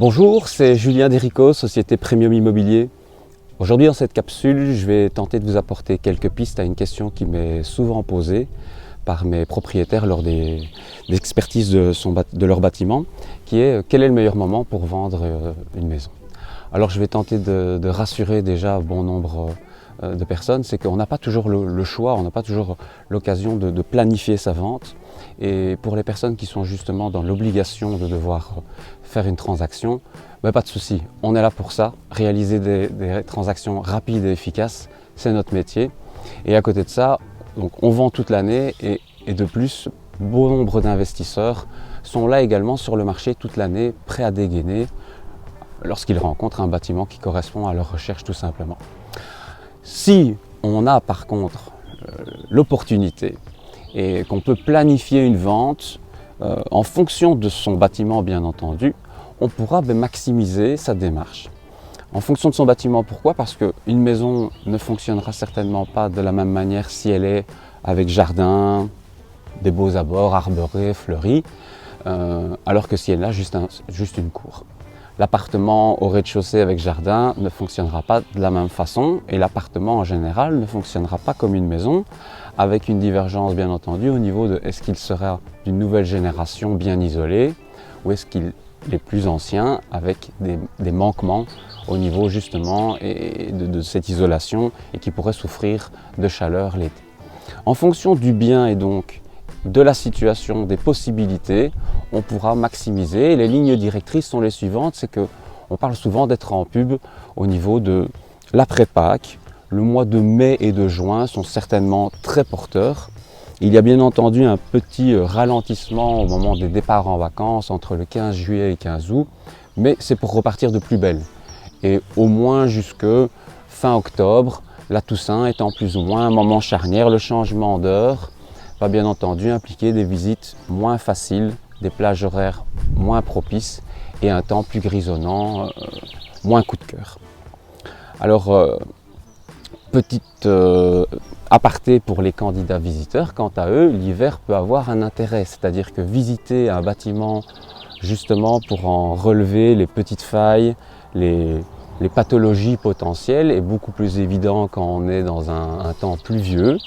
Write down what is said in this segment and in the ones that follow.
Bonjour, c'est Julien Derico, Société Premium Immobilier. Aujourd'hui dans cette capsule, je vais tenter de vous apporter quelques pistes à une question qui m'est souvent posée par mes propriétaires lors des expertises de leur bâtiment, qui est quel est le meilleur moment pour vendre une maison. Alors je vais tenter de rassurer déjà bon nombre de personnes, c'est qu'on n'a pas toujours le choix, on n'a pas toujours l'occasion de planifier sa vente. Et pour les personnes qui sont justement dans l'obligation de devoir faire une transaction, pas de souci, on est là pour ça. Réaliser des transactions rapides et efficaces, c'est notre métier. Et à côté de ça, donc on vend toute l'année et de plus, bon nombre d'investisseurs sont là également sur le marché toute l'année, prêts à dégainer lorsqu'ils rencontrent un bâtiment qui correspond à leur recherche tout simplement. Si on a par contre l'opportunité et qu'on peut planifier une vente en fonction de son bâtiment bien entendu, on pourra maximiser sa démarche. En fonction de son bâtiment, pourquoi? Parce qu'une maison ne fonctionnera certainement pas de la même manière si elle est avec jardin, des beaux abords, arborés, fleuris, alors que si elle a juste une cour. L'appartement au rez-de-chaussée avec jardin ne fonctionnera pas de la même façon et l'appartement en général ne fonctionnera pas comme une maison, avec une divergence bien entendu au niveau de est-ce qu'il sera d'une nouvelle génération bien isolé ou est-ce qu'il est plus ancien avec des manquements au niveau justement de cette isolation et qui pourrait souffrir de chaleur l'été. En fonction du bien et donc de la situation, des possibilités, on pourra maximiser. Les lignes directrices sont les suivantes, c'est qu'on parle souvent d'être en pub au niveau de l'après-Pâques. Le mois de mai et de juin sont certainement très porteurs. Il y a bien entendu un petit ralentissement au moment des départs en vacances entre le 15 juillet et 15 août, mais c'est pour repartir de plus belle. Et au moins jusque fin octobre, la Toussaint étant plus ou moins un moment charnière, le changement d'heure va bien entendu impliquer des visites moins faciles, des plages horaires moins propices et un temps plus grisonnant, moins coup de cœur. Alors, petite aparté pour les candidats visiteurs, quant à eux, l'hiver peut avoir un intérêt, c'est-à-dire que visiter un bâtiment justement pour en relever les petites failles, les pathologies potentielles est beaucoup plus évident quand on est dans un temps pluvieux.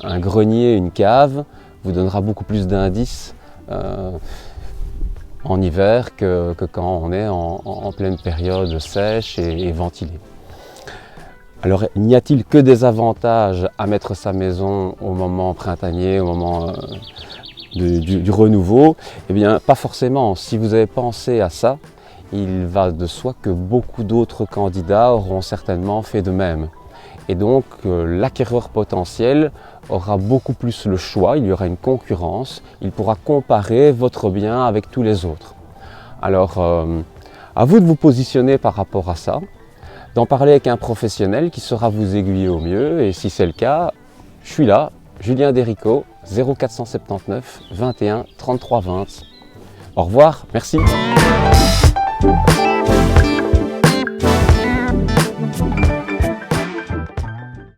Un grenier, une cave vous donnera beaucoup plus d'indices en hiver que quand on est en pleine période sèche et ventilée. Alors, n'y a-t-il que des avantages à mettre sa maison au moment printanier, au moment du renouveau? Eh bien, pas forcément. Si vous avez pensé à ça, il va de soi que beaucoup d'autres candidats auront certainement fait de même. Et donc, l'acquéreur potentiel aura beaucoup plus le choix, il y aura une concurrence, il pourra comparer votre bien avec tous les autres. Alors, à vous de vous positionner par rapport à ça, d'en parler avec un professionnel qui saura vous aiguiller au mieux, et si c'est le cas, je suis là, Julien Derico, 0479 21 33 20. Au revoir, merci.